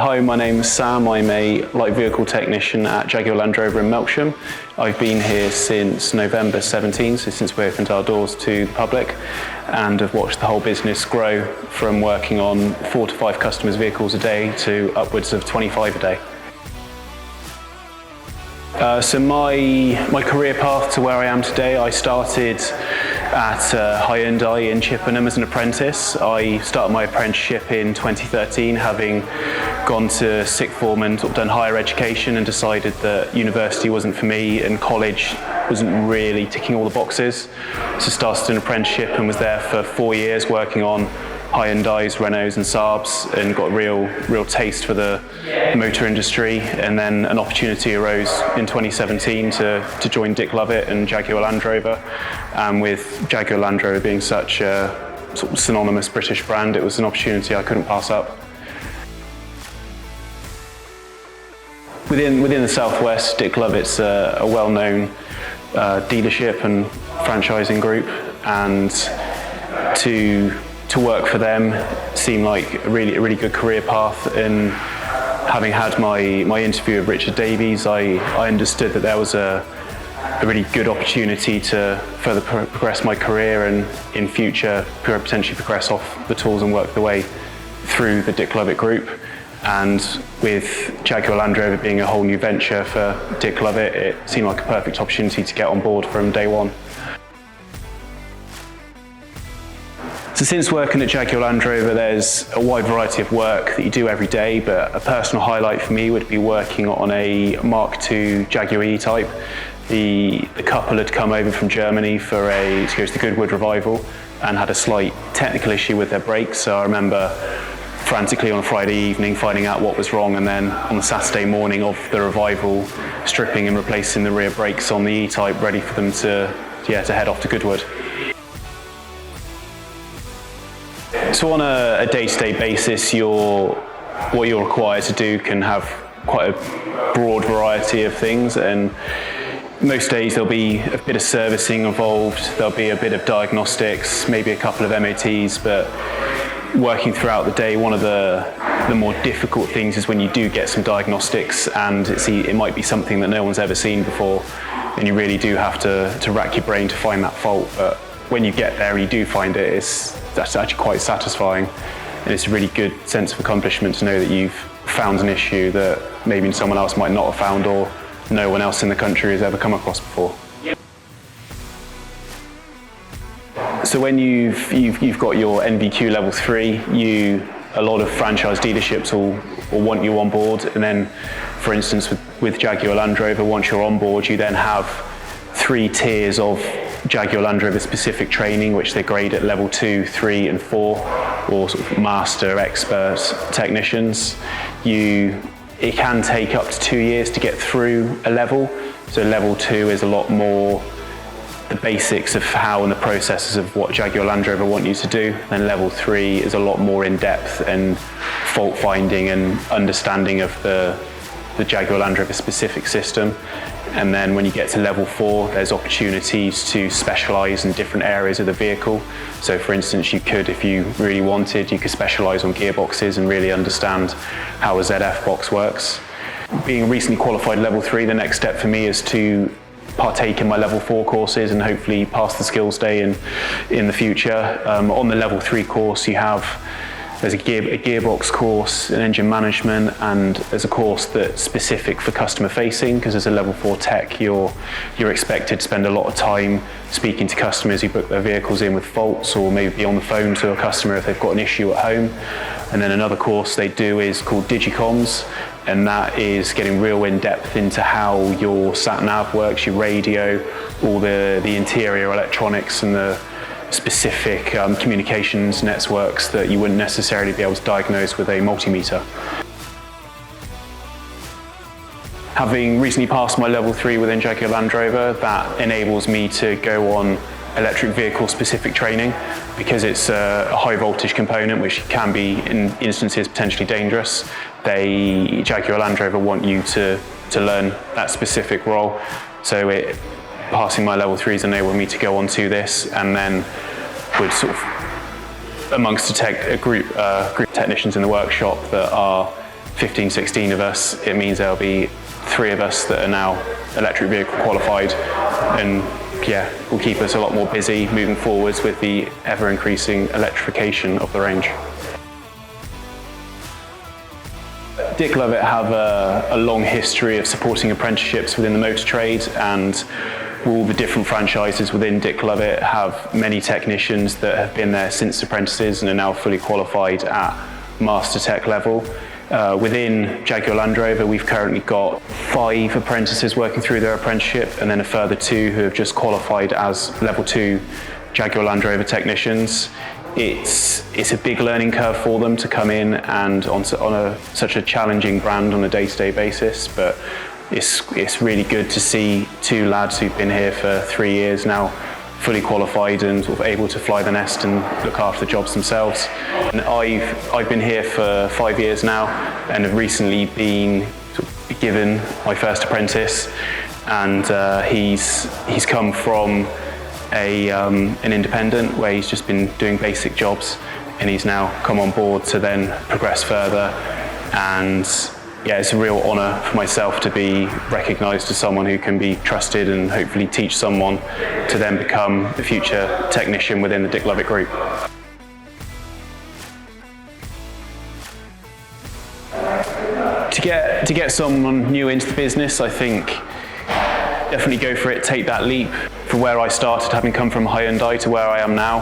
Hi, my name's Sam. I'm a light vehicle technician at Jaguar Land Rover in Melksham. I've been here since November 17, so since we opened our doors to the public, and have watched the whole business grow from working on 4 to 5 customers' vehicles a day to upwards of 25 a day. So my career path to where I am today, I started at Hyundai in Chippenham as an apprentice. I started my apprenticeship in 2013, having gone to sixth form and done higher education, and decided that university wasn't for me and college wasn't really ticking all the boxes. So started an apprenticeship and was there for 4 years working on Hyundais, Renaults and Saabs, and got a real taste for the motor industry. And then an opportunity arose in 2017 to join Lovett and Jaguar Land Rover. And with Jaguar Land Rover being such a sort of synonymous British brand, it was an opportunity I couldn't pass up. Within the Southwest, Lovett's a well-known dealership and franchising group, and to work for them seemed like a really good career path. And having had my interview with Richard Davies, I understood that there was a really good opportunity to further progress my career, and in future potentially progress off the tools and work the way through the Lovett group. And with Jaguar Land Rover being a whole new venture for Lovett, it seemed like a perfect opportunity to get on board from day one. So since working at Jaguar Land Rover, there's a wide variety of work that you do every day, but a personal highlight for me would be working on a Mark II Jaguar E-Type. The couple had come over from Germany to go to the Goodwood revival and had a slight technical issue with their brakes. So I remember frantically on a Friday evening finding out what was wrong, and then on the Saturday morning of the revival, stripping and replacing the rear brakes on the E-Type, ready for them to head off to Goodwood. So on a day-to-day basis, what you're required to do can have quite a broad variety of things, and most days there'll be a bit of servicing involved, there'll be a bit of diagnostics, maybe a couple of MOTs, but working throughout the day, one of the more difficult things is when you do get some diagnostics and it might be something that no one's ever seen before, and you really do have to rack your brain to find that fault. But when you get there and you do find it, that's actually quite satisfying, and it's a really good sense of accomplishment to know that you've found an issue that maybe someone else might not have found, or no one else in the country has ever come across before. So when you've got your NVQ level 3, a lot of franchise dealerships will want you on board, and then, for instance, with Jaguar Land Rover, once you're on board, you then have 3 tiers of Jaguar Land Rover specific training, which they grade at level 2, 3 and 4, or sort of master expert technicians. It can take up to 2 years to get through a level. So level 2 is a lot more the basics of how and the processes of what Jaguar Land Rover want you to do. And level 3 is a lot more in depth and fault finding and understanding of the Jaguar Land Rover specific system. And then when you get to level 4, there's opportunities to specialise in different areas of the vehicle. So for instance, you could, if you really wanted, you could specialise on gearboxes and really understand how a ZF box works. Being recently qualified level 3, the next step for me is to partake in my level 4 courses and hopefully pass the skills day in the future. On the level 3 course, there's a gearbox course, an engine management, and there's a course that's specific for customer facing, because as a level 4 tech, you're expected to spend a lot of time speaking to customers who book their vehicles in with faults, or maybe be on the phone to a customer if they've got an issue at home. And then another course they do is called Digicoms, and that is getting real in depth into how your sat nav works, your radio, all the interior electronics and the specific communications networks that you wouldn't necessarily be able to diagnose with a multimeter. Having recently passed my level 3 within Jaguar Land Rover, that enables me to go on electric vehicle specific training, because it's a high voltage component which can be in instances potentially dangerous. Jaguar Land Rover want you to learn that specific role. So passing my level 3s enabled me to go on to this, and then would sort of, amongst a group of technicians in the workshop that are 15, 16 of us, it means there'll be 3 of us that are now electric vehicle qualified, and yeah, will keep us a lot more busy moving forwards with the ever increasing electrification of the range. Dick Lovett have a long history of supporting apprenticeships within the motor trade, and all the different franchises within Dick Lovett have many technicians that have been there since apprentices and are now fully qualified at Master Tech level. Within Jaguar Land Rover, we've currently got 5 apprentices working through their apprenticeship, and then a further 2 who have just qualified as level 2 Jaguar Land Rover technicians. It's a big learning curve for them to come in and on such a challenging brand on a day-to-day basis, but it's really good to see 2 lads who've been here for 3 years now fully qualified and sort of able to fly the nest and look after the jobs themselves. And I've been here for 5 years now, and have recently been given my first apprentice, and he's come from an independent where he's just been doing basic jobs, and he's now come on board to then progress further. And yeah, it's a real honour for myself to be recognised as someone who can be trusted and hopefully teach someone to then become a future technician within the Dick Lovett Group. To get someone new into the business, I think definitely go for it, take that leap. From where I started, having come from Hyundai to where I am now,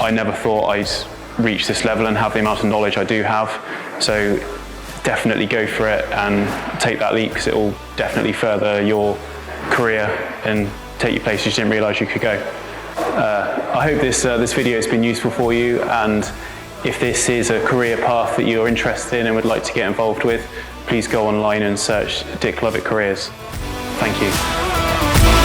I never thought I'd reach this level and have the amount of knowledge I do have. So definitely go for it and take that leap, because it will definitely further your career and take you places you didn't realise you could go. I hope this video has been useful for you, and if this is a career path that you're interested in and would like to get involved with, please go online and search Dick Lovett Careers. Thank you.